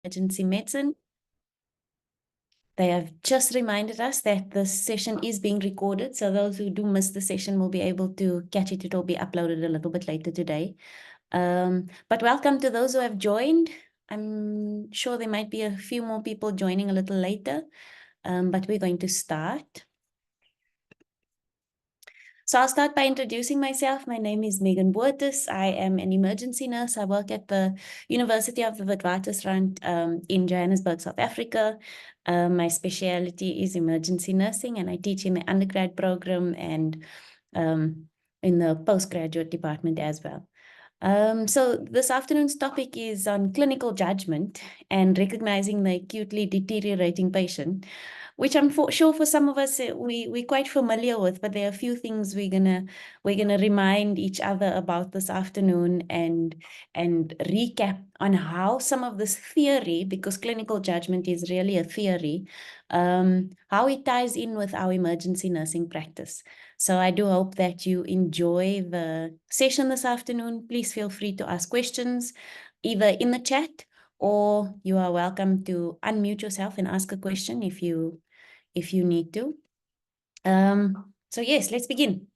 emergency medicine. They have just reminded us that this session is being recorded, so those who do miss the session will be able to catch it. It will be uploaded a little bit later today. But welcome to those who have joined. I'm sure there might be a few more people joining a little later, but we're going to start. So I'll start by introducing myself. My name is Meghan Botes. I am an emergency nurse. I work at the University of the Witwatersrand in Johannesburg, South Africa. My specialty is emergency nursing, and I teach in the undergrad program and in the postgraduate department as well. So this afternoon's topic is on clinical judgment and recognizing the acutely deteriorating patient, which I'm sure for some of us we're quite familiar with, but there are a few things we're gonna remind each other about this afternoon and recap on how some of this theory, because clinical judgment is really a theory, how it ties in with our emergency nursing practice. So I do hope that you enjoy the session this afternoon. Please feel free to ask questions either in the chat, or you are welcome to unmute yourself and ask a question if you need to. So yes, let's begin.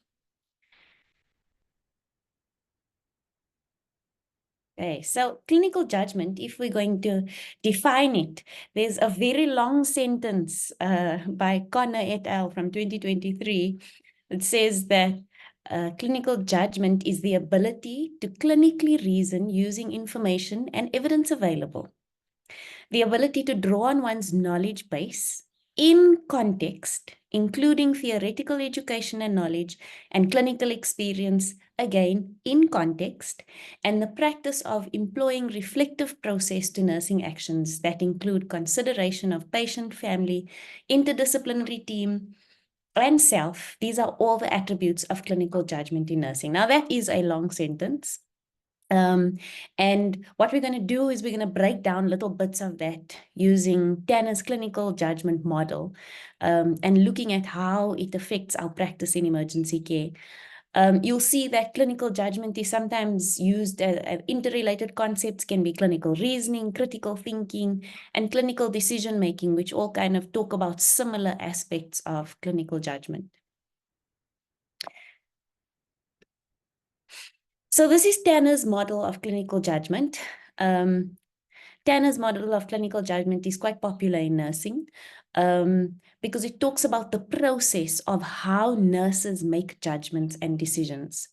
Okay, so clinical judgment, if we're going to define it, there's a very long sentence by Connor et al. From 2023. It says that clinical judgment is the ability to clinically reason using information and evidence available. The ability to draw on one's knowledge base in context, including theoretical education and knowledge and clinical experience, again, in context, and the practice of employing reflective process to nursing actions that include consideration of patient, family, interdisciplinary team, and self. These are all the attributes of clinical judgment in nursing. Now, that is a long sentence. And what we're going to do is we're going to break down little bits of that using Tanner's clinical judgment model, and looking at how it affects our practice in emergency care. You'll see that clinical judgment is sometimes used as interrelated concepts, can be clinical reasoning, critical thinking, and clinical decision-making, which all kind of talk about similar aspects of clinical judgment. So this is Tanner's model of clinical judgment. Tanner's model of clinical judgment is quite popular in nursing because it talks about the process of how nurses make judgments and decisions.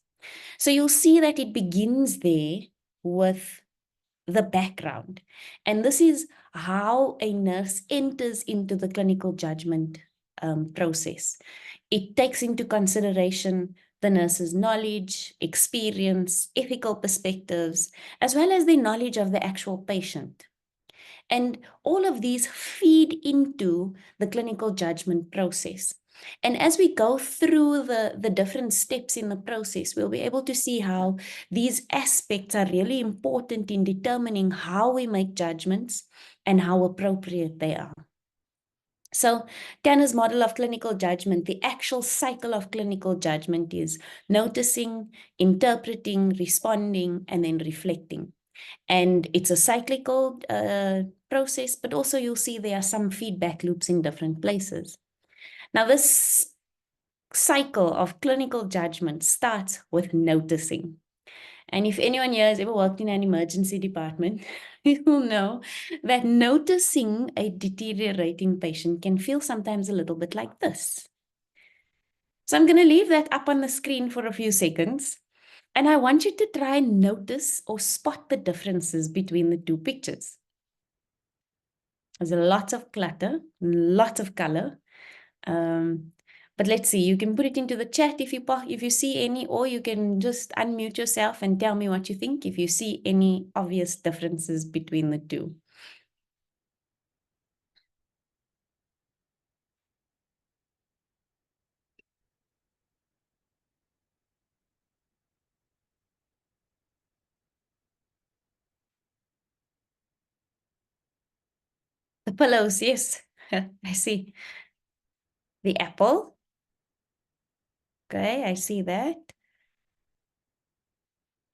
So you'll see that it begins there with the background. And this is how a nurse enters into the clinical judgment process. It takes into consideration the nurse's knowledge, experience, ethical perspectives, as well as the knowledge of the actual patient. And all of these feed into the clinical judgment process. And as we go through the different steps in the process, we'll be able to see how these aspects are really important in determining how we make judgments and how appropriate they are. So Tanner's model of clinical judgment, the actual cycle of clinical judgment is noticing, interpreting, responding, and then reflecting. And it's a cyclical process, but also you'll see there are some feedback loops in different places. Now, this cycle of clinical judgment starts with noticing. And if anyone here has ever worked in an emergency department, you will know that noticing a deteriorating patient can feel sometimes a little bit like this. So I'm going to leave that up on the screen for a few seconds. And I want you to try and notice or spot the differences between the two pictures. There's a lot of clutter, lots of color. But let's see, you can put it into the chat if you see any, or you can just unmute yourself and tell me what you think if you see any obvious differences between the two. The pillows, yes, I see. The apple. Okay, I see that.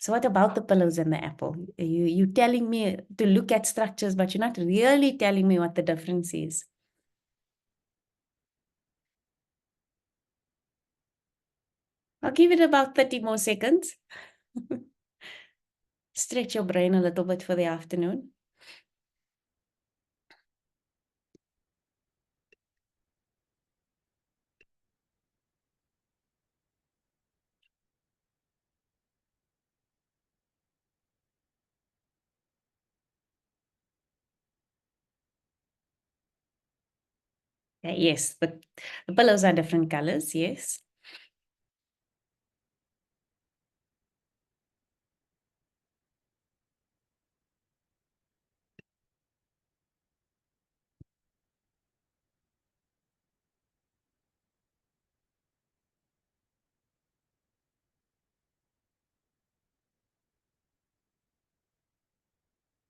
So what about the pillows and the apple? You're telling me to look at structures, but you're not really telling me what the difference is. I'll give it about 30 more seconds. Stretch your brain a little bit for the afternoon. Okay, yes, the pillows are different colors, yes.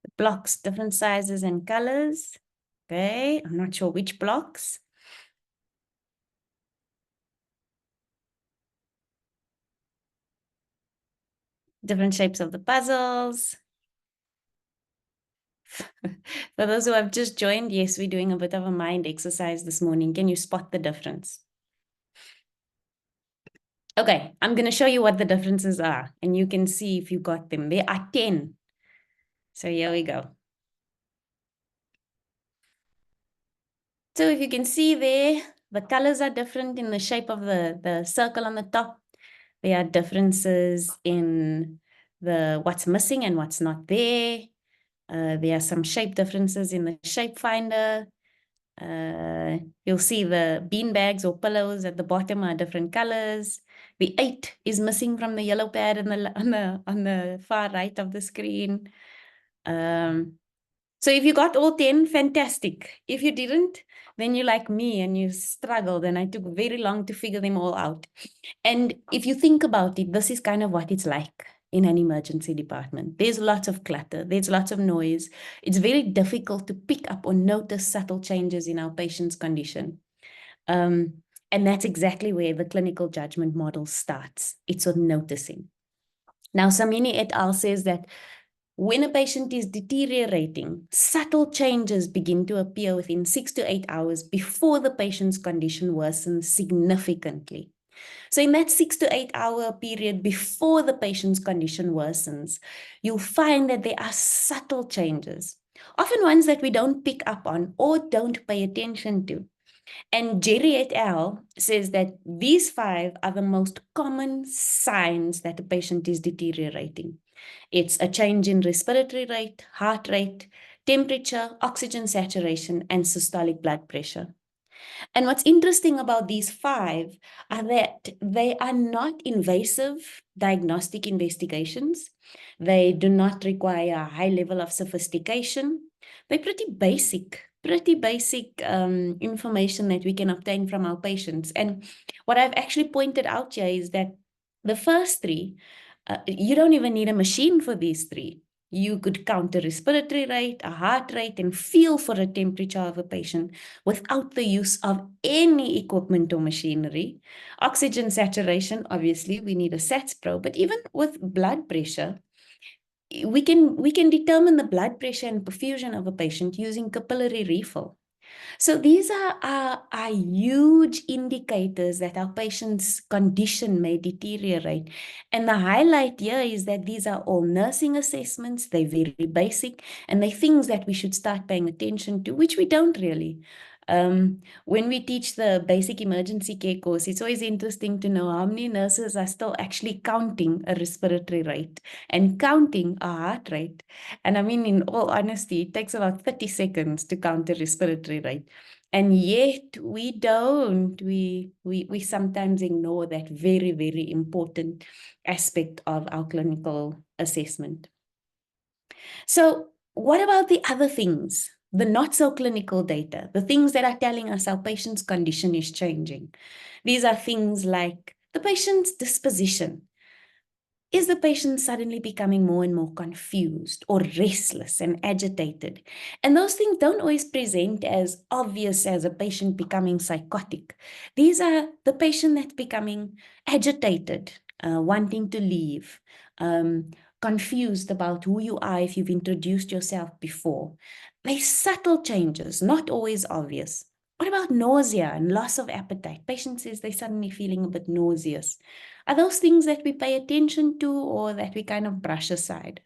The blocks, different sizes and colors. Okay, I'm not sure which blocks. Different shapes of the puzzles. For those who have just joined, yes, we're doing a bit of a mind exercise this morning. Can you spot the difference? Okay, I'm going to show you what the differences are, and you can see if you got them. There are 10. So here we go. So if you can see there, the colors are different in the shape of the circle on the top. There are differences in what's missing and what's not there. There are some shape differences in the shape finder. You'll see the bean bags or pillows at the bottom are different colors. The 8 is missing from the yellow pad on the far right of the screen. So if you got all 10, fantastic. If you didn't, then you're like me and you struggled, and I took very long to figure them all out. And if you think about it, this is kind of what it's like in an emergency department. There's lots of clutter, there's lots of noise. It's very difficult to pick up or notice subtle changes in our patient's condition. And that's exactly where the clinical judgment model starts. It's on noticing. Now, Samini et al. Says that when a patient is deteriorating, subtle changes begin to appear within 6 to 8 hours before the patient's condition worsens significantly. So in that 6 to 8 hour period before the patient's condition worsens, you'll find that there are subtle changes, often ones that we don't pick up on or don't pay attention to. And Jerry et al. Says that these 5 are the most common signs that a patient is deteriorating. It's a change in respiratory rate, heart rate, temperature, oxygen saturation, and systolic blood pressure. And what's interesting about these 5 are that they are not invasive diagnostic investigations. They do not require a high level of sophistication. They're pretty basic information that we can obtain from our patients. And what I've actually pointed out here is that the first 3, you don't even need a machine for these 3. You could count a respiratory rate, a heart rate, and feel for a temperature of a patient without the use of any equipment or machinery. Oxygen saturation, obviously, we need a SATS probe, but even with blood pressure, we can determine the blood pressure and perfusion of a patient using capillary refill. So these are huge indicators that our patient's condition may deteriorate. And the highlight here is that these are all nursing assessments. They're very basic, and they're things that we should start paying attention to, which we don't really. When we teach the basic emergency care course, it's always interesting to know how many nurses are still actually counting a respiratory rate and counting a heart rate. And I mean, in all honesty, it takes about 30 seconds to count a respiratory rate. And yet we don't. We sometimes ignore that very, very important aspect of our clinical assessment. So what about the other things? The not so clinical data, the things that are telling us our patient's condition is changing. These are things like the patient's disposition. Is the patient suddenly becoming more and more confused or restless and agitated? And those things don't always present as obvious as a patient becoming psychotic. These are the patient that's becoming agitated, wanting to leave, confused about who you are if you've introduced yourself before. There's subtle changes, not always obvious. What about nausea and loss of appetite? Patient says they're suddenly feeling a bit nauseous. Are those things that we pay attention to or that we kind of brush aside?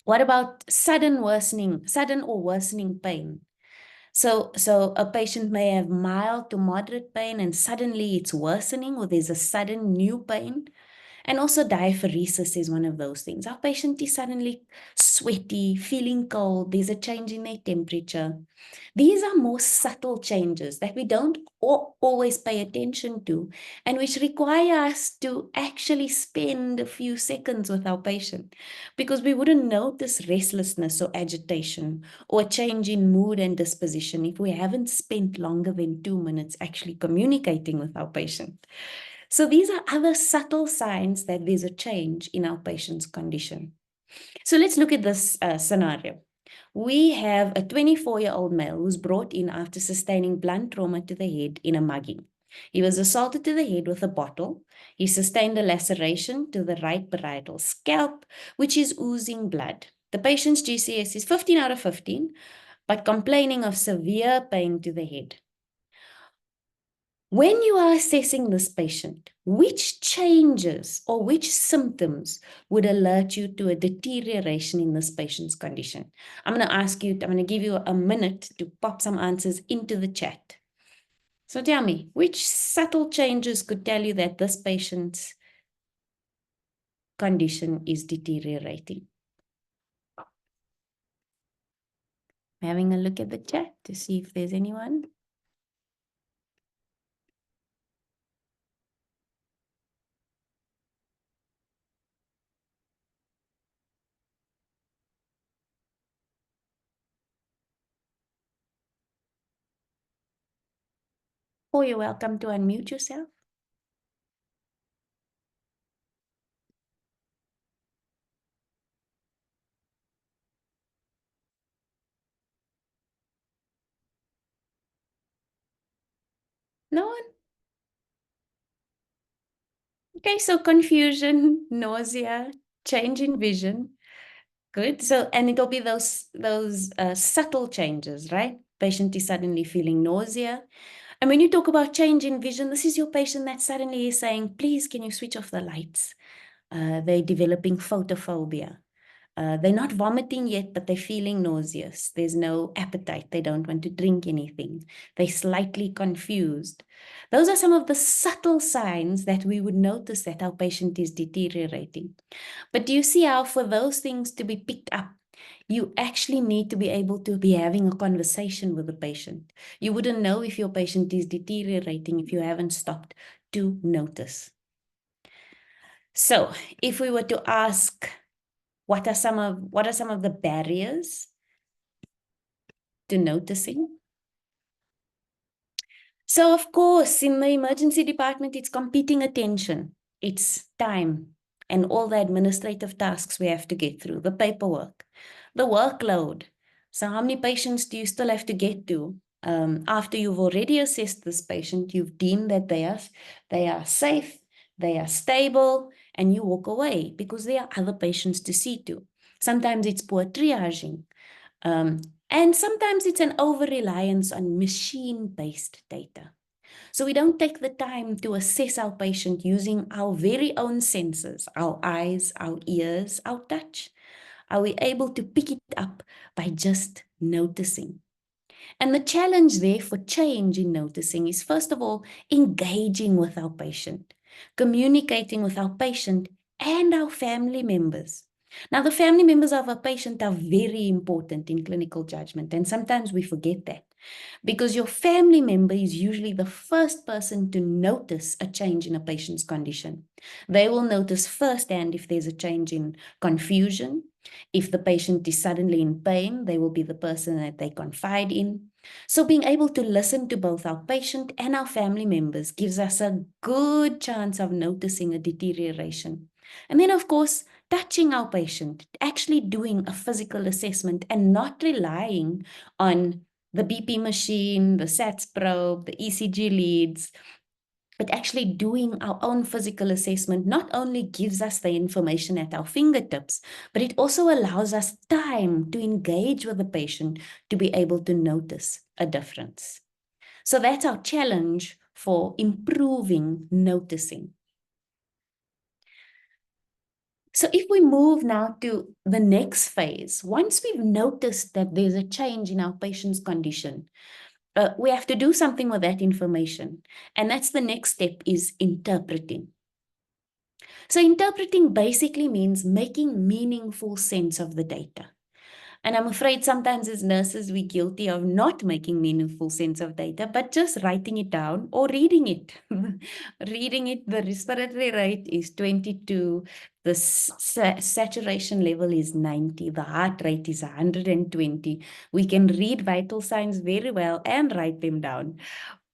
What about sudden or worsening pain? So a patient may have mild to moderate pain and suddenly it's worsening, or there's a sudden new pain. And also diaphoresis is one of those things. Our patient is suddenly sweaty, feeling cold, there's a change in their temperature. These are more subtle changes that we don't always pay attention to, and which require us to actually spend a few seconds with our patient, because we wouldn't notice restlessness or agitation or a change in mood and disposition if we haven't spent longer than 2 minutes actually communicating with our patient. So these are other subtle signs that there's a change in our patient's condition. So let's look at this scenario. We have a 24-year-old male who's brought in after sustaining blunt trauma to the head in a mugging. He was assaulted to the head with a bottle. He sustained a laceration to the right parietal scalp, which is oozing blood. The patient's GCS is 15 out of 15, but complaining of severe pain to the head. When you are assessing this patient, which changes or which symptoms would alert you to a deterioration in this patient's condition? I'm going to give you a minute to pop some answers into the chat. So tell me, which subtle changes could tell you that this patient's condition is deteriorating? I'm having a look at the chat to see if there's anyone. Oh, you're welcome to unmute yourself. No one? Okay, so confusion, nausea, change in vision. Good. So, and it'll be those subtle changes, right? Patient is suddenly feeling nausea. And when you talk about change in vision, this is your patient that suddenly is saying, please, can you switch off the lights? They're developing photophobia. They're not vomiting yet, but they're feeling nauseous. There's no appetite. They don't want to drink anything. They're slightly confused. Those are some of the subtle signs that we would notice that our patient is deteriorating. But do you see how for those things to be picked up, you actually need to be able to be having a conversation with the patient. You wouldn't know if your patient is deteriorating if you haven't stopped to notice. So if we were to ask, what are some of the barriers to noticing? So of course, in the emergency department, it's competing attention, it's time, and all the administrative tasks we have to get through, the paperwork, the workload. So how many patients do you still have to get to? After you've already assessed this patient, you've deemed that they are safe, they are stable, and you walk away because there are other patients to see to. Sometimes it's poor triaging. And sometimes it's an over-reliance on machine-based data. So we don't take the time to assess our patient using our very own senses, our eyes, our ears, our touch. Are we able to pick it up by just noticing? And the challenge there for change in noticing is, first of all, engaging with our patient, communicating with our patient and our family members. Now, the family members of a patient are very important in clinical judgment, and sometimes we forget that because your family member is usually the first person to notice a change in a patient's condition. They will notice firsthand if there's a change in confusion. If the patient is suddenly in pain, they will be the person that they confide in. So being able to listen to both our patient and our family members gives us a good chance of noticing a deterioration. And then, of course, touching our patient, actually doing a physical assessment and not relying on the BP machine, the SATS probe, the ECG leads, but actually doing our own physical assessment not only gives us the information at our fingertips, but it also allows us time to engage with the patient to be able to notice a difference. So that's our challenge for improving noticing. So if we move now to the next phase, once we've noticed that there's a change in our patient's condition, we have to do something with that information. And that's the next step, is interpreting. So interpreting basically means making meaningful sense of the data. And I'm afraid sometimes as nurses, we're guilty of not making meaningful sense of data, but just writing it down or reading it. Reading it, the respiratory rate is 22, the saturation level is 90, the heart rate is 120. We can read vital signs very well and write them down.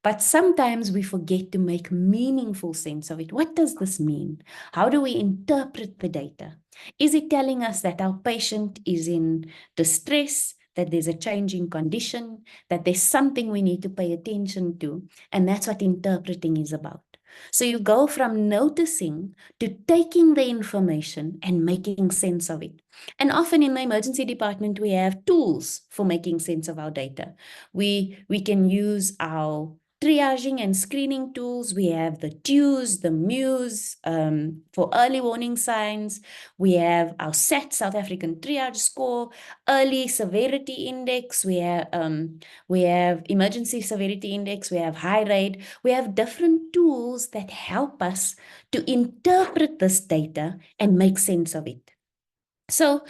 But sometimes we forget to make meaningful sense of it. What does this mean? How do we interpret the data? Is it telling us that our patient is in distress, that there's a change in condition, that there's something we need to pay attention to? And that's what interpreting is about. So you go from noticing to taking the information and making sense of it. And often in the emergency department, we have tools for making sense of our data. We can use our triaging and screening tools. We have the TEWS, the MUSE for early warning signs. We have our SAT, South African Triage Score, early severity index. We have emergency severity index. We have high rate. We have different tools that help us to interpret this data and make sense of it. So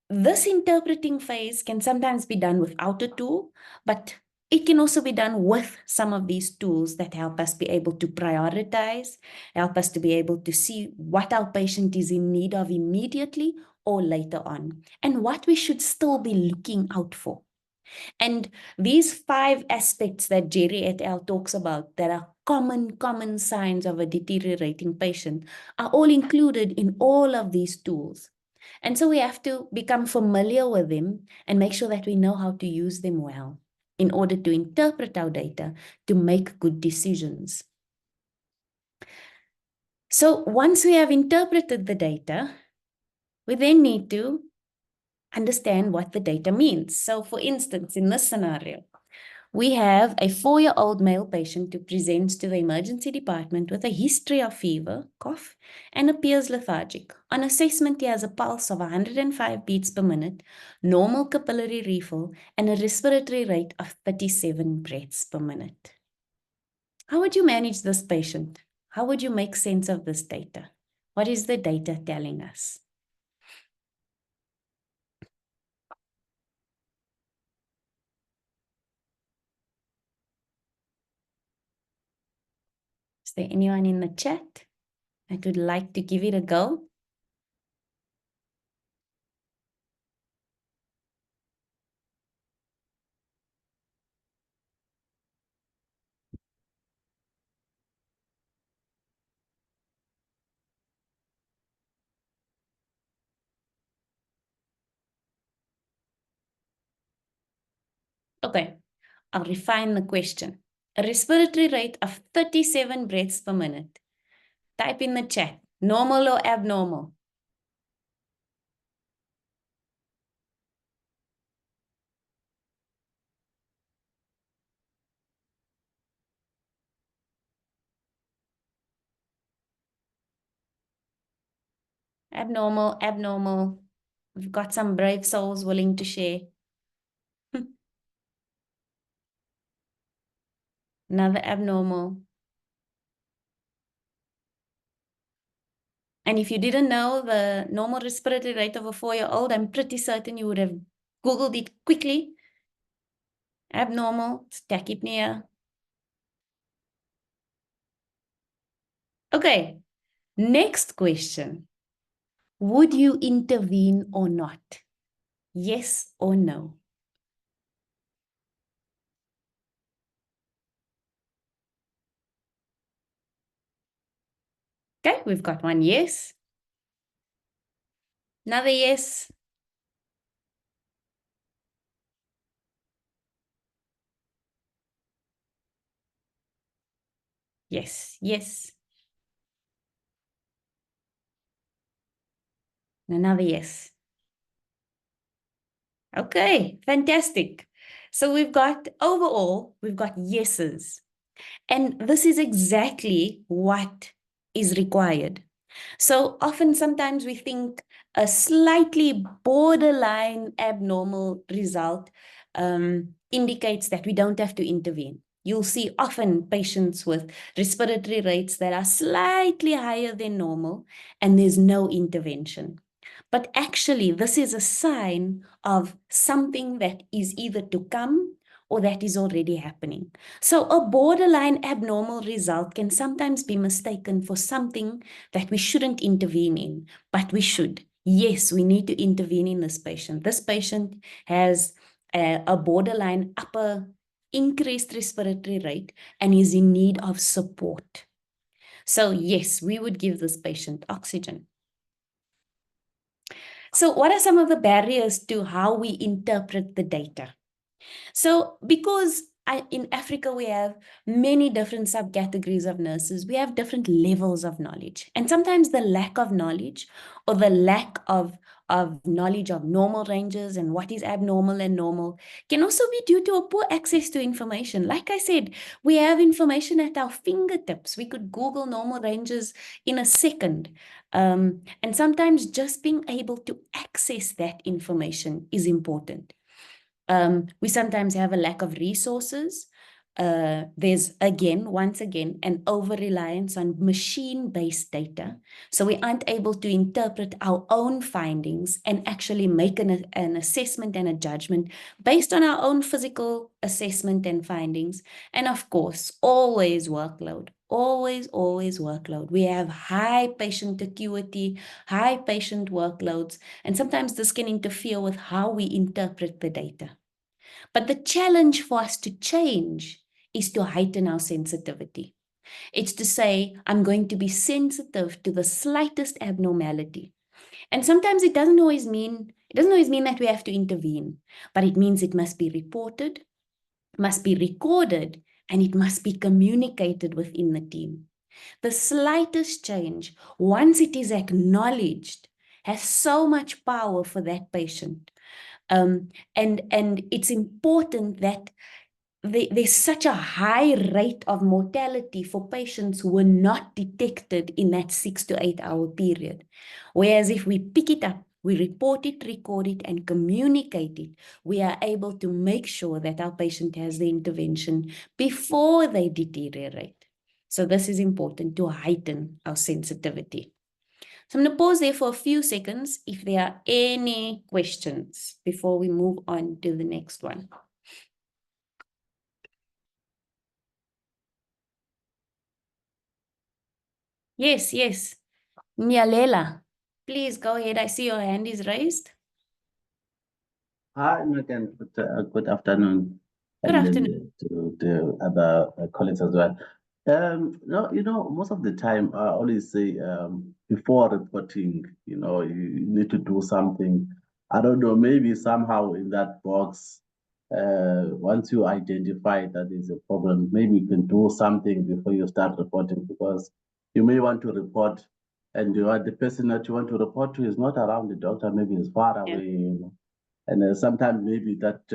this interpreting phase can sometimes be done without a tool, but it can also be done with some of these tools that help us be able to prioritize, help us to be able to see what our patient is in need of immediately or later on, and what we should still be looking out for. And these 5 aspects that Jerry et al. Talks about that are common signs of a deteriorating patient are all included in all of these tools. And so we have to become familiar with them and make sure that we know how to use them well in order to interpret our data to make good decisions. So once we have interpreted the data, we then need to understand what the data means. So for instance, in this scenario, we have a 4-year-old male patient who presents to the emergency department with a history of fever, cough, and appears lethargic. On assessment, he has a pulse of 105 beats per minute, normal capillary refill, and a respiratory rate of 37 breaths per minute. How would you manage this patient? How would you make sense of this data? What is the data telling us? Is there anyone in the chat that would like to give it a go? Okay, I'll refine the question. A respiratory rate of 37 breaths per minute. Type in the chat, normal or abnormal? Abnormal, abnormal. We've got some brave souls willing to share. Another abnormal. And if you didn't know the normal respiratory rate of a 4-year-old, I'm pretty certain you would have Googled it quickly. Abnormal, tachypnea. Okay, next question. Would you intervene or not? Yes or no? Okay, we've got one yes. Another yes. Yes, yes. Another yes. Okay, fantastic. So overall, we've got yeses. And this is exactly what is required. So often, sometimes we think a slightly borderline abnormal result indicates that we don't have to intervene. You'll see often patients with respiratory rates that are slightly higher than normal, and there's no intervention. But actually, this is a sign of something that is either to come or that is already happening. So a borderline abnormal result can sometimes be mistaken for something that we shouldn't intervene in, but we should. Yes, we need to intervene in this patient. This patient has a borderline upper increased respiratory rate and is in need of support. So yes, we would give this patient oxygen. So what are some of the barriers to how we interpret the data? So because in Africa, we have many different subcategories of nurses. We have different levels of knowledge. And sometimes the lack of knowledge or the lack of knowledge of normal ranges and what is abnormal and normal can also be due to a poor access to information. Like I said, we have information at our fingertips. We could Google normal ranges in a second. And sometimes just being able to access that information is important. We sometimes have a lack of resources. There's once again, an over-reliance on machine-based data. So we aren't able to interpret our own findings and actually make an assessment and a judgment based on our own physical assessment and findings. And of course, always workload. Always workload. We have high patient acuity, high patient workloads, and sometimes this can interfere with how we interpret the data. But the challenge for us to change is to heighten our sensitivity. It's to say, I'm going to be sensitive to the slightest abnormality. And sometimes it doesn't always mean that we have to intervene, but it means it must be reported, must be recorded, and it must be communicated within the team. The slightest change, once it is acknowledged, has so much power for that patient. And it's important that there's such a high rate of mortality for patients who were not detected in that 6 to 8 hour period. Whereas if we pick it up, we report it, record it, and communicate it, we are able to make sure that our patient has the intervention before they deteriorate. So this is important to heighten our sensitivity. So I'm going to pause there for a few seconds if there are any questions before we move on to the next one. Yes, yes. Nyalela, please go ahead. I see your hand is raised. Hi, Megan. Good afternoon. Good And afternoon. to the other colleagues as well. No, most of the time I always say before reporting, you need to do something. I don't know, maybe somehow in that box, once you identify that is a problem, maybe you can do something before you start reporting because you may want to report and the person that you want to report to is not around the doctor, maybe is far away. And sometimes maybe that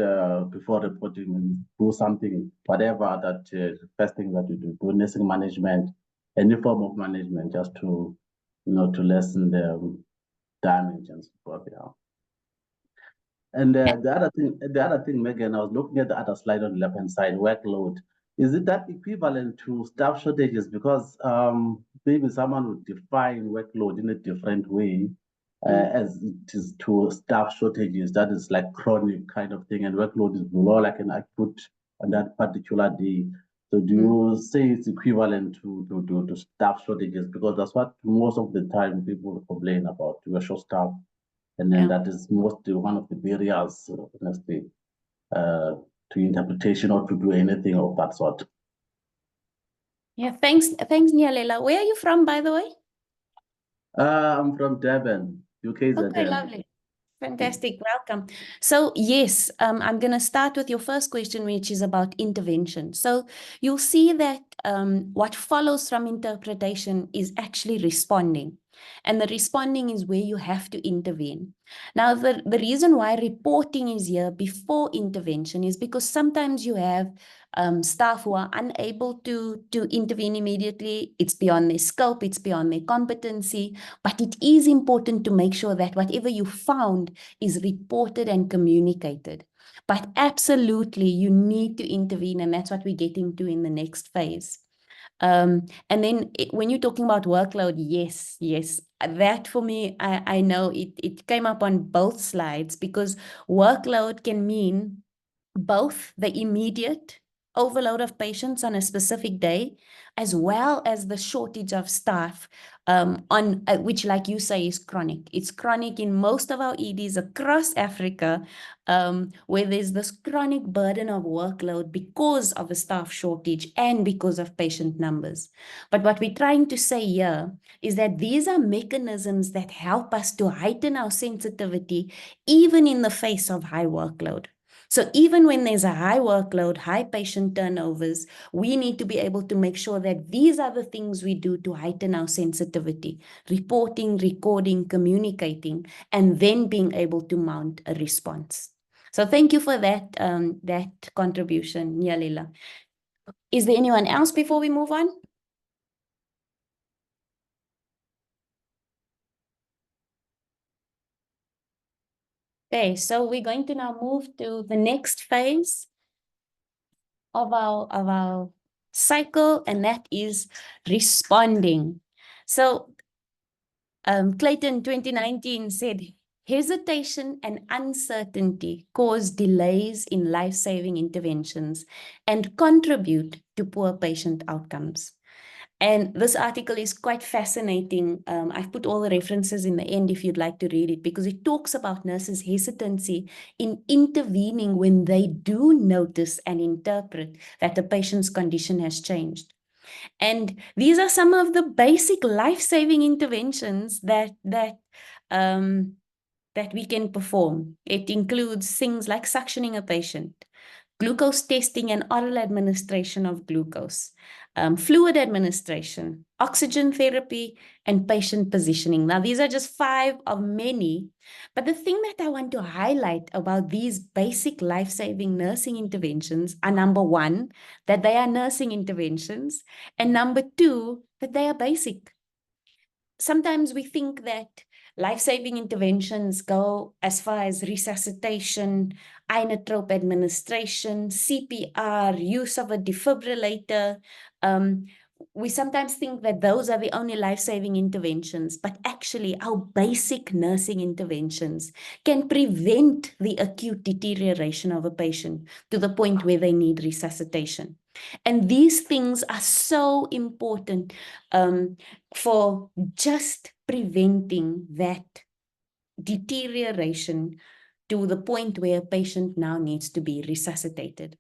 before reporting, do something, whatever that first thing that you do nursing management, any form of management, just to, to lessen the damage and so forth. Yeah. And the other thing, Megan, I was looking at the other slide on the left-hand side, workload. Is it that equivalent to staff shortages? Because maybe someone would define workload in a different way as it is to staff shortages. That is like chronic kind of thing, and workload is more like an output on that particular day. So do you say it's equivalent to staff shortages? Because that's what most of the time people complain about, we're short staff. And then that is mostly one of the barriers, honestly, to interpretation or to do anything of that sort. Yeah, thanks, Nyalela. Where are you from, by the way? I'm from Durban, UK. Okay, lovely. Fantastic. Welcome. So yes, I'm going to start with your first question, which is about intervention. So you'll see that what follows from interpretation is actually responding. And the responding is where you have to intervene. Now, the reason why reporting is here before intervention is because sometimes you have staff who are unable to intervene immediately. It's beyond their scope, it's beyond their competency, but it is important to make sure that whatever you found is reported and communicated. But absolutely, you need to intervene, and that's what we get into in the next phase. And then when you're talking about workload, yes, that for me, I know it came up on both slides, because workload can mean both the immediate overload of patients on a specific day, as well as the shortage of staff, on which, like you say, is chronic. It's chronic in most of our EDs across Africa, where there's this chronic burden of workload because of a staff shortage and because of patient numbers. But what we're trying to say here is that these are mechanisms that help us to heighten our sensitivity, even in the face of high workload. So even when there's a high workload, high patient turnovers, we need to be able to make sure that these are the things we do to heighten our sensitivity: reporting, recording, communicating, and then being able to mount a response. So thank you for that, that contribution, Nyalila. Is there anyone else before we move on? Okay, so we're going to now move to the next phase of our cycle, and that is responding. So Clayton 2019 said, hesitation and uncertainty cause delays in life-saving interventions and contribute to poor patient outcomes. And this article is quite fascinating. I've put all the references in the end if you'd like to read it, because it talks about nurses' hesitancy in intervening when they do notice and interpret that the patient's condition has changed. And these are some of the basic life-saving interventions that we can perform. It includes things like suctioning a patient, glucose testing and oral administration of glucose, fluid administration, oxygen therapy, and patient positioning. Now, these are just 5 of many, but the thing that I want to highlight about these basic life-saving nursing interventions are, number 1, that they are nursing interventions, and number 2, that they are basic. Sometimes we think that life-saving interventions go as far as resuscitation, inotrope administration, CPR, use of a defibrillator. We sometimes think that those are the only life-saving interventions, but actually our basic nursing interventions can prevent the acute deterioration of a patient to the point where they need resuscitation. And these things are so important for just preventing that deterioration to the point where a patient now needs to be resuscitated.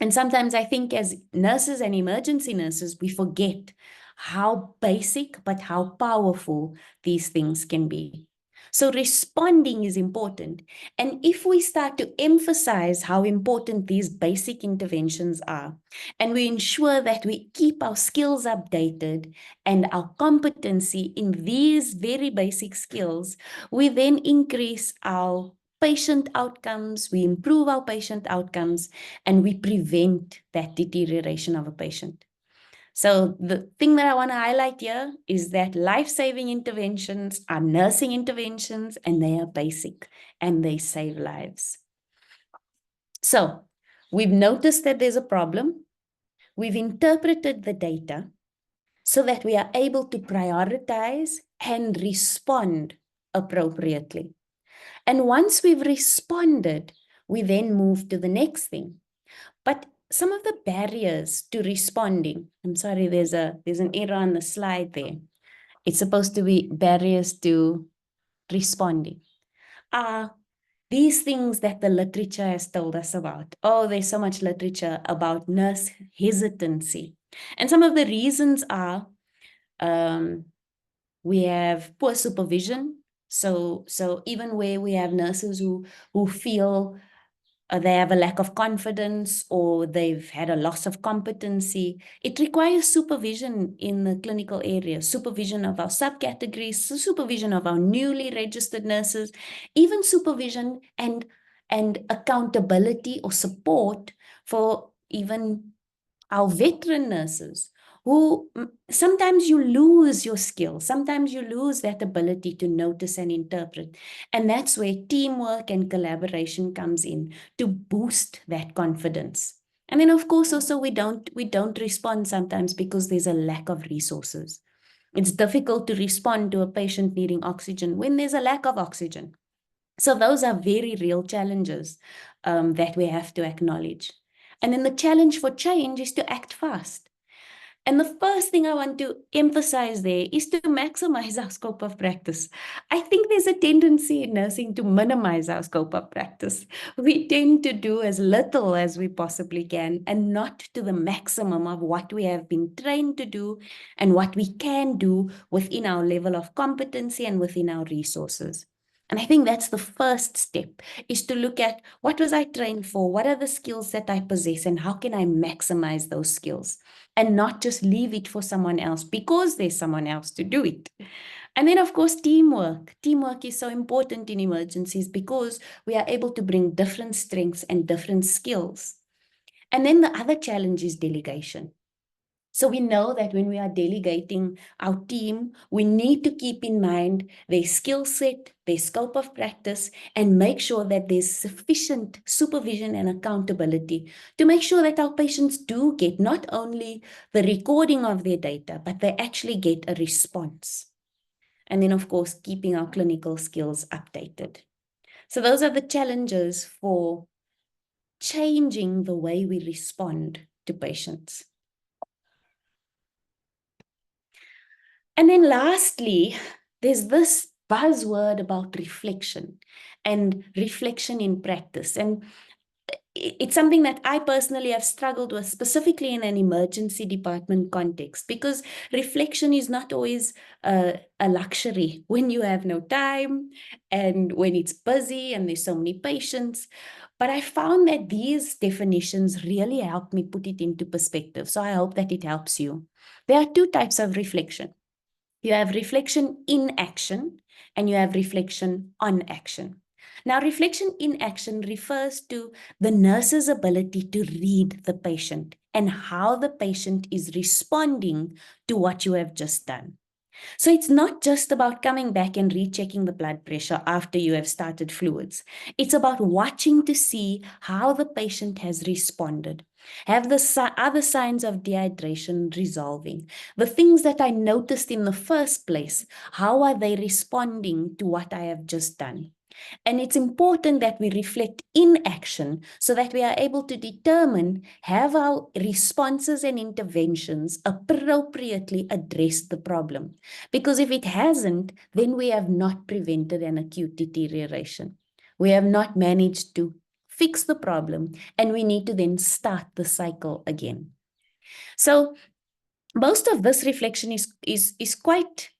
And sometimes I think as nurses and emergency nurses, we forget how basic but how powerful these things can be. So responding is important. And if we start to emphasize how important these basic interventions are, and we ensure that we keep our skills updated and our competency in these very basic skills, we then increase our patient outcomes, we improve our patient outcomes, and we prevent that deterioration of a patient. So the thing that I want to highlight here is that life-saving interventions are nursing interventions, and they are basic and they save lives. So we've noticed that there's a problem. We've interpreted the data so that we are able to prioritize and respond appropriately. And once we've responded, we then move to the next thing. But some of the barriers to responding, I'm sorry, there's an error on the slide there. It's supposed to be barriers to responding. Are these things that the literature has told us about. Oh, there's so much literature about nurse hesitancy. And some of the reasons are we have poor supervision. So even where we have nurses who feel they have a lack of confidence, or they've had a loss of competency. It requires supervision in the clinical area, supervision of our subcategories, supervision of our newly registered nurses, even supervision and accountability or support for even our veteran nurses, who sometimes you lose your skill, sometimes you lose that ability to notice and interpret. And that's where teamwork and collaboration comes in to boost that confidence. And then, of course, also we don't respond sometimes because there's a lack of resources. It's difficult to respond to a patient needing oxygen when there's a lack of oxygen. So those are very real challenges that we have to acknowledge. And then the challenge for change is to act fast. And the first thing I want to emphasize there is to maximize our scope of practice. I think there's a tendency in nursing to minimize our scope of practice. We tend to do as little as we possibly can and not to the maximum of what we have been trained to do and what we can do within our level of competency and within our resources. And I think that's the first step, is to look at what was I trained for, what are the skills that I possess, and how can I maximize those skills, and not just leave it for someone else because there's someone else to do it. And then, of course, teamwork. Teamwork is so important in emergencies because we are able to bring different strengths and different skills. And then the other challenge is delegation. So we know that when we are delegating our team, we need to keep in mind their skill set, their scope of practice, and make sure that there's sufficient supervision and accountability to make sure that our patients do get not only the recording of their data, but they actually get a response. And then, of course, keeping our clinical skills updated. So those are the challenges for changing the way we respond to patients. And then lastly, there's this buzzword about reflection and reflection in practice. And it's something that I personally have struggled with, specifically in an emergency department context, because reflection is not always a luxury when you have no time and when it's busy and there's so many patients. But I found that these definitions really help me put it into perspective. So I hope that it helps you. There are two types of reflection. You have reflection in action and you have reflection on action. Now, reflection in action refers to the nurse's ability to read the patient and how the patient is responding to what you have just done. So it's not just about coming back and rechecking the blood pressure after you have started fluids. It's about watching to see how the patient has responded. Have the other signs of dehydration resolving? The things that I noticed in the first place, how are they responding to what I have just done? And it's important that we reflect in action so that we are able to determine, have our responses and interventions appropriately addressed the problem? Because if it hasn't, then we have not prevented an acute deterioration. We have not managed to fix the problem, and we need to then start the cycle again. So most of this reflection is quite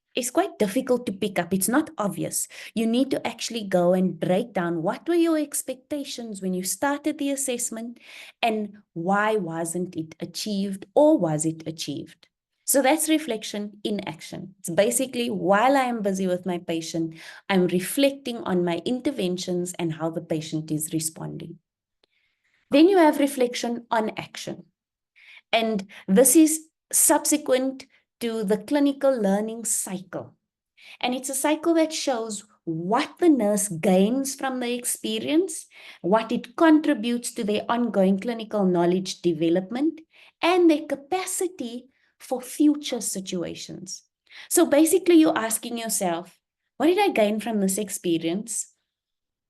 difficult to pick up. It's not obvious. You need to actually go and break down what were your expectations when you started the assessment and why wasn't it achieved, or was it achieved? So that's reflection in action. It's basically, while I am busy with my patient, I'm reflecting on my interventions and how the patient is responding. Then you have reflection on action. And this is subsequent to the clinical learning cycle. And it's a cycle that shows what the nurse gains from the experience, what it contributes to their ongoing clinical knowledge development, and their capacity for future situations. So basically, you're asking yourself, what did I gain from this experience?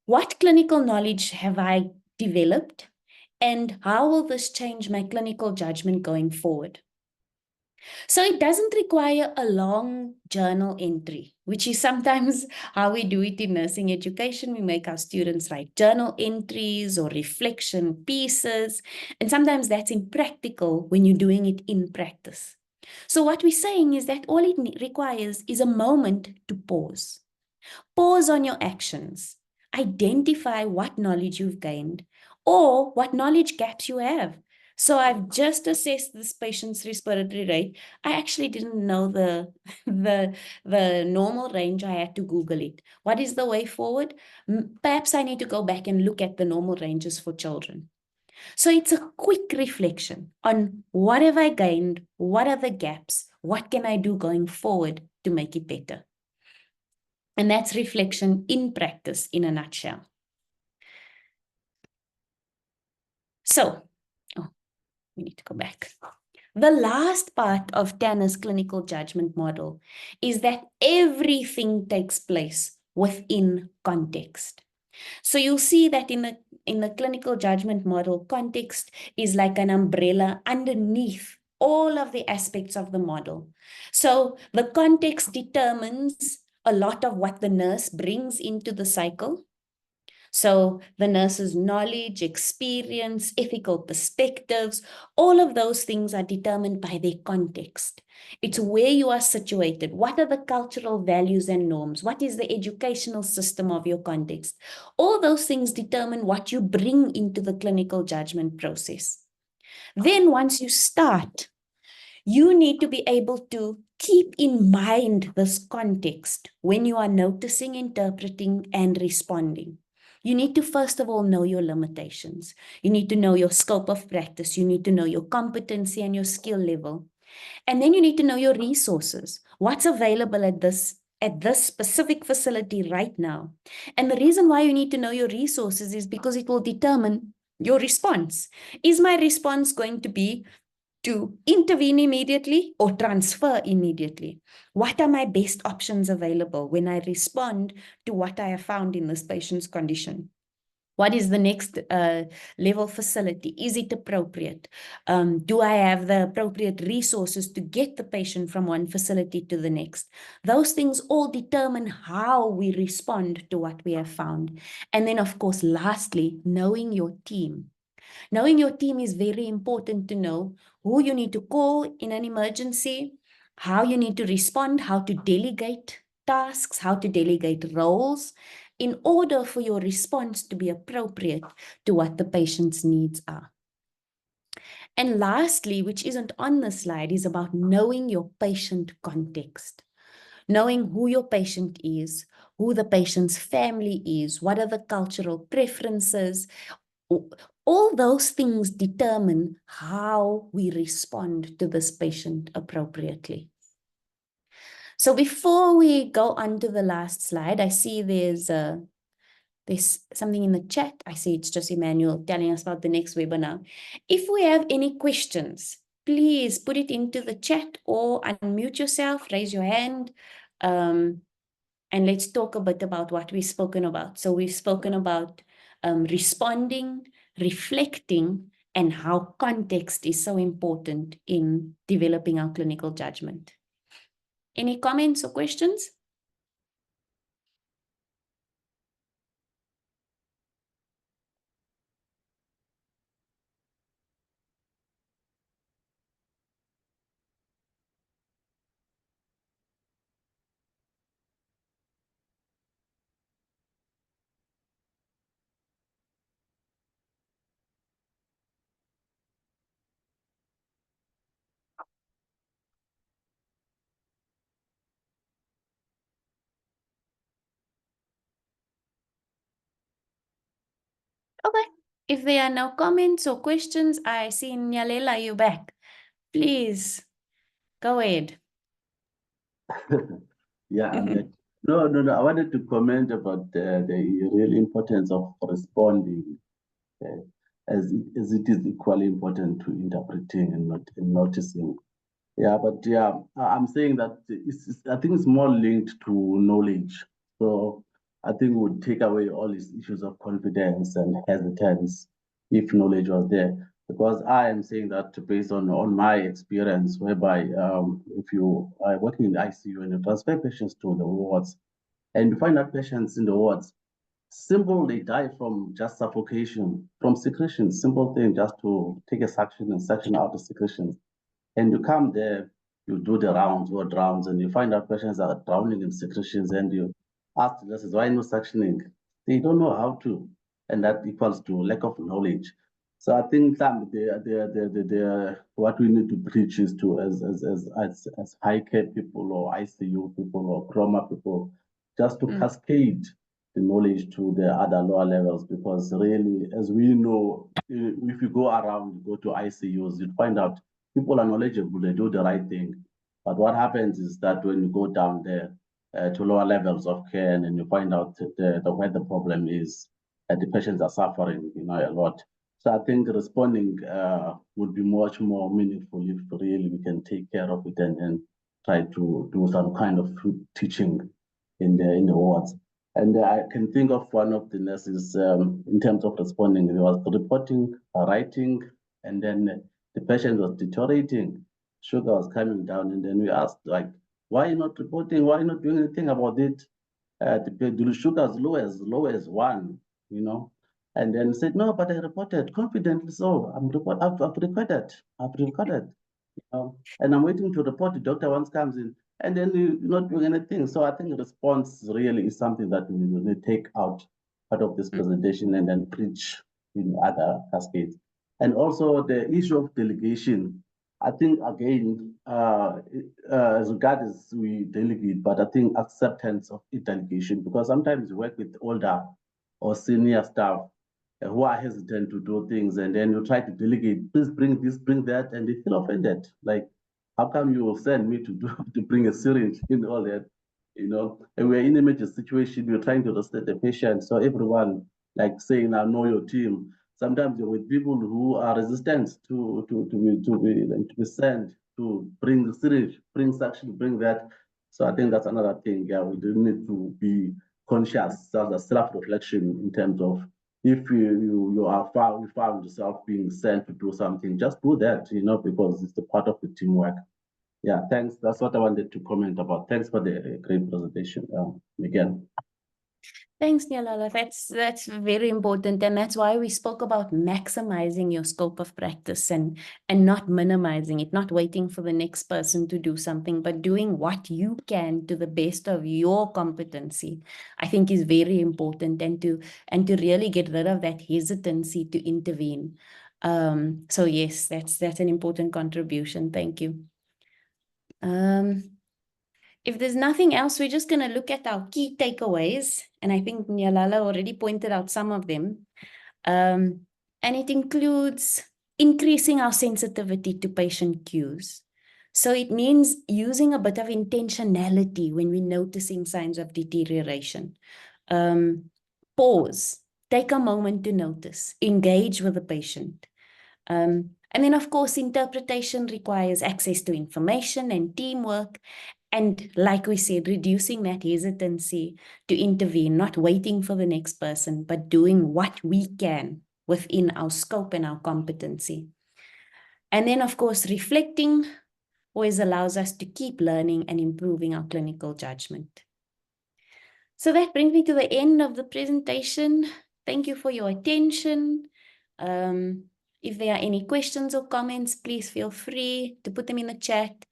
What clinical knowledge have I developed? And how will this change my clinical judgment going forward? So it doesn't require a long journal entry, which is sometimes how we do it in nursing education. We make our students write journal entries or reflection pieces. And sometimes that's impractical when you're doing it in practice. So what we're saying is that all it requires is a moment to pause. Pause on your actions. Identify what knowledge you've gained, or what knowledge gaps you have. So I've just assessed this patient's respiratory rate. I actually didn't know the normal range. I had to Google it. What is the way forward? Perhaps I need to go back and look at the normal ranges for children. So it's a quick reflection on what have I gained? What are the gaps? What can I do going forward to make it better? And that's reflection in practice in a nutshell. So, we need to go back. The last part of Tanner's clinical judgment model is that everything takes place within context. So you'll see that in the clinical judgment model, context is like an umbrella underneath all of the aspects of the model. So the context determines a lot of what the nurse brings into the cycle. So the nurse's knowledge, experience, ethical perspectives, all of those things are determined by their context. It's where you are situated. What are the cultural values and norms? What is the educational system of your context? All those things determine what you bring into the clinical judgment process. Then once you start, you need to be able to keep in mind this context when you are noticing, interpreting, and responding. You need to, first of all, know your limitations. You need to know your scope of practice. You need to know your competency and your skill level. And then you need to know your resources. What's available at this specific facility right now? And the reason why you need to know your resources is because it will determine your response. Is my response going to be to intervene immediately or transfer immediately? What are my best options available when I respond to what I have found in this patient's condition? What is the next level facility? Is it appropriate? Do I have the appropriate resources to get the patient from one facility to the next? Those things all determine how we respond to what we have found. And then, of course, lastly, knowing your team. Knowing your team is very important to know who you need to call in an emergency, how you need to respond, how to delegate tasks, how to delegate roles in order for your response to be appropriate to what the patient's needs are. And lastly, which isn't on the slide, is about knowing your patient context. Knowing who your patient is, who the patient's family is, what are the cultural preferences. All those things determine how we respond to this patient appropriately. So before we go on to the last slide, I see there's something in the chat. I see it's just Emmanuel telling us about the next webinar. If we have any questions, please put it into the chat or unmute yourself, raise your hand, and let's talk a bit about what we've spoken about. So we've spoken about responding, reflecting, and how context is so important in developing our clinical judgment. Any comments or questions? Okay. If there are no comments or questions, I see Nyalela, you back. Please, go ahead. Yeah, I'm back. No. I wanted to comment about the real importance of responding, uh, as it is equally important to interpreting and not and noticing. Yeah, but yeah, I'm saying that I think it's more linked to knowledge. So I think we would take away all these issues of confidence and hesitance if knowledge was there. Because I am saying that based on my experience, whereby if you are working in the ICU and you transfer patients to the wards, and you find that patients in the wards, simple, they die from just suffocation, from secretions, simple thing, just to take a suction and suction out the secretions. And you come there, you do the rounds, ward rounds, and you find out patients are drowning in secretions, and you ask the nurses, why no suctioning? They don't know how to. and that equals to lack of knowledge. So I think what we need to preach is to as high care people or ICU people or trauma people, just to cascade the knowledge to the other lower levels, because really, as we know, if you go around, you go to ICUs, you find out people are knowledgeable, they do the right thing. But what happens is that when you go down there to lower levels of care, and then you find out where the problem is, the patients are suffering, a lot. So I think responding would be much more meaningful if really we can take care of it and try to do some kind of teaching in the wards. And I can think of one of the nurses in terms of responding. He was reporting, writing, and then the patient was deteriorating. Sugar was coming down, and then we asked, like, why are you not reporting? Why are you not doing anything about it? The sugar is low as one, And then said, no, but I reported confidently. So I've recorded. And I'm waiting to report. The doctor once comes in, and then you're not doing anything. So I think response really is something that we need to take out of this presentation and then preach in other cascades. And also the issue of delegation. I think again, as regards we delegate, but I think acceptance of delegation, because sometimes you work with older or senior staff who are hesitant to do things, and then you try to delegate, please bring this, bring that, and they feel offended. Like, how come you will send me to bring a syringe and all that, And we're in a major situation, we're trying to restate the patient. So everyone, like saying, I know your team. Sometimes you're with people who are resistant to be sent to bring the syringe, bring suction, bring that. So I think that's another thing. Yeah, we do need to be conscious, as a self-reflection in terms of if you found yourself being sent to do something, just do that, because it's a part of the teamwork. Yeah, thanks. That's what I wanted to comment about. Thanks for the great presentation, Miguel. Thanks, Nyalala. That's very important, and that's why we spoke about maximizing your scope of practice and not minimizing it, not waiting for the next person to do something, but doing what you can to the best of your competency. I think is very important, and to really get rid of that hesitancy to intervene. So yes, that's an important contribution. Thank you. If there's nothing else, we're just going to look at our key takeaways. And I think Nyalala already pointed out some of them. And it includes increasing our sensitivity to patient cues. So it means using a bit of intentionality when we're noticing signs of deterioration. Pause, take a moment to notice, engage with the patient. And then, of course, interpretation requires access to information and teamwork. And like we said, reducing that hesitancy to intervene, not waiting for the next person, but doing what we can within our scope and our competency. And then, of course, reflecting always allows us to keep learning and improving our clinical judgment. So that brings me to the end of the presentation. Thank you for your attention. If there are any questions or comments, please feel free to put them in the chat.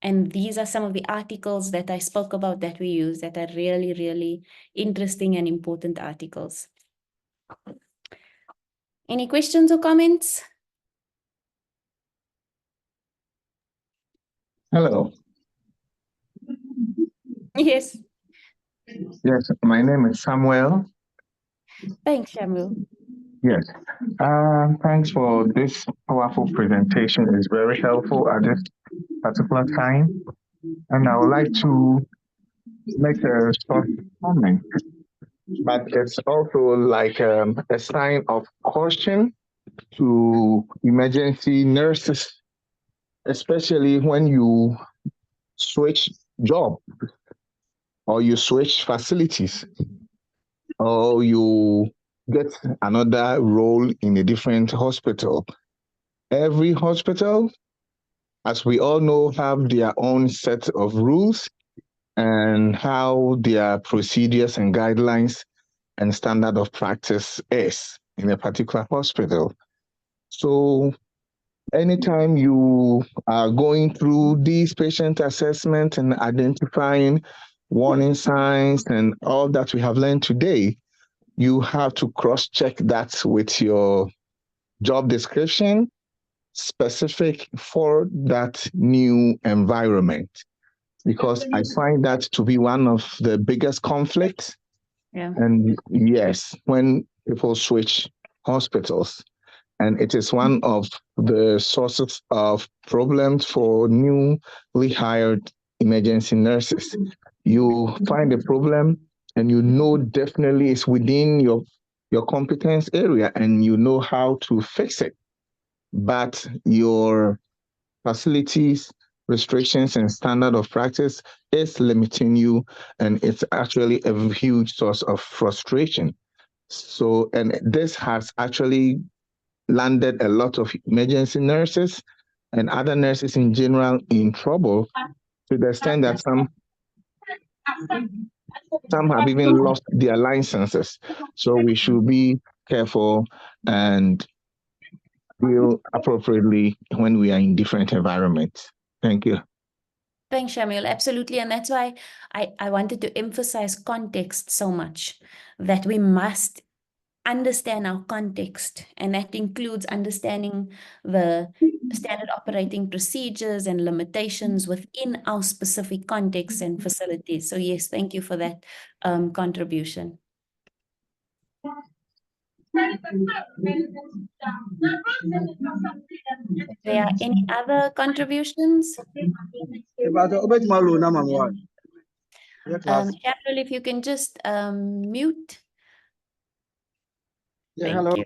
And these are some of the articles that I spoke about that we use that are really, really interesting and important articles. Any questions or comments? Hello. Yes. Yes, my name is Samuel. Thanks, Samuel. Yes. Thanks for this powerful presentation. It's very helpful at this particular time. And I would like to make a short comment. But it's also like a sign of caution to emergency nurses, especially when you switch job or you switch facilities or you get another role in a different hospital. Every hospital, as we all know, have their own set of rules and how their procedures and guidelines and standard of practice is in a particular hospital. So anytime you are going through these patient assessment and identifying warning signs and all that we have learned today, you have to cross-check that with your job description specific for that new environment. Because I find that to be one of the biggest conflicts. Yeah. And yes, when people switch hospitals, and it is one of the sources of problems for newly hired emergency nurses. You find a problem and you know definitely it's within your competence area and you know how to fix it. But your facilities, restrictions, and standard of practice is limiting you, and it's actually a huge source of frustration. So, and this has actually landed a lot of emergency nurses and other nurses in general in trouble to the extent that some have even lost their licenses. So we should be careful and deal appropriately when we are in different environments. Thank you. Thanks, Shamuel. Absolutely. And that's why I wanted to emphasize context so much, that we must understand our context. And that includes understanding the standard operating procedures and limitations within our specific contexts and facilities. So yes, thank you for that contribution. There are any other contributions? Shamuel, if you can just mute. Yeah, Thank hello. you.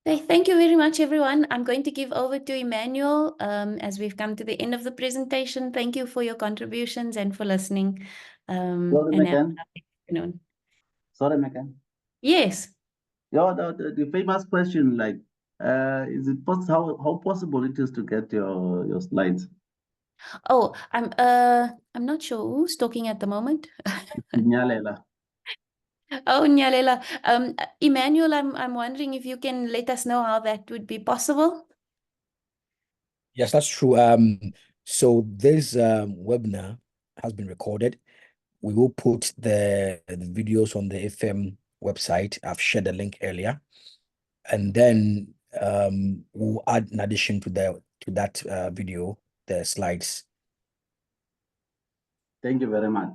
Okay, thank you very much, everyone. I'm going to give over to Emmanuel as we've come to the end of the presentation. Thank you for your contributions and for listening. Sorry, And have a Meghan. lovely afternoon. Sorry, Meghan. Yes. Yeah, the famous question, like, is it how possible it is to get your slides? Oh, I'm not sure who's talking at the moment. Nyalela. Oh, Nyalela. Emmanuel, I'm wondering if you can let us know how that would be possible. Yes, that's true. So this webinar has been recorded. We will put the videos on the FM website. I've shared the link earlier, and then we'll add in addition to that video the slides. Thank you very much.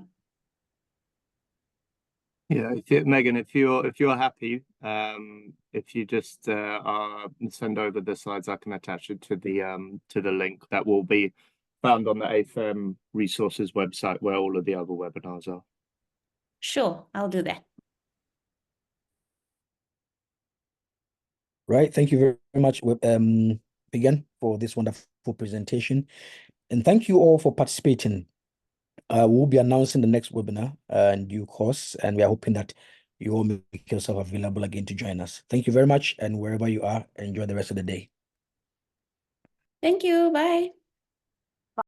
Yeah, Megan, if you're happy, if you just send over the slides, I can attach it to the link that will be found on the AFM resources website where all of the other webinars are. Sure, I'll do that. Right. Thank you very much, Meghan, for this wonderful presentation, and thank you all for participating. We'll be announcing the next webinar in due course, and we are hoping that you all make yourself available again to join us. Thank you very much, and wherever you are, enjoy the rest of the day. Thank you. Bye.